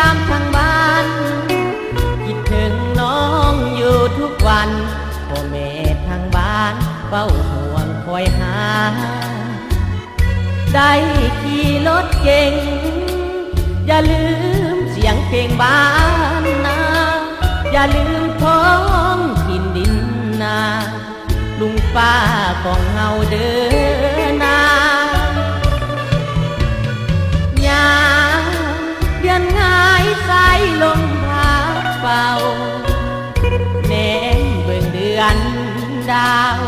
ามทางบ้านคิดถึงน้องอยู่ทุกวันพ่อแม่ทางบ้านเฝ้าห่วงคอยหาได้ขี่รถเก่งอย่าลืมเสียงเพลงบ้านนาอย่าลืมท้องถิ่นดินนาลุงป้าของเฮาเด้อนา ยามเดือนง่ายสายลมพัดเป่าแนมเบิ่งเดือนดาว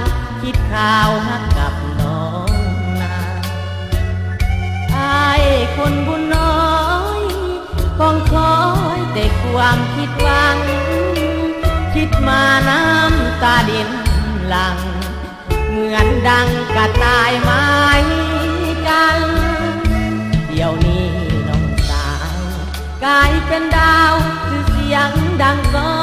คิดข่าวฮักกับน้องนาอายคนบุญน้อยคงคอยแต่ความคิดหวังคิดมาน้ำตาดินหลังเหมือนดังกระต่ายไม้กันเดี๋ยวนี้น้องสาวกลายเป็นดาวคือเสียงดังก้อ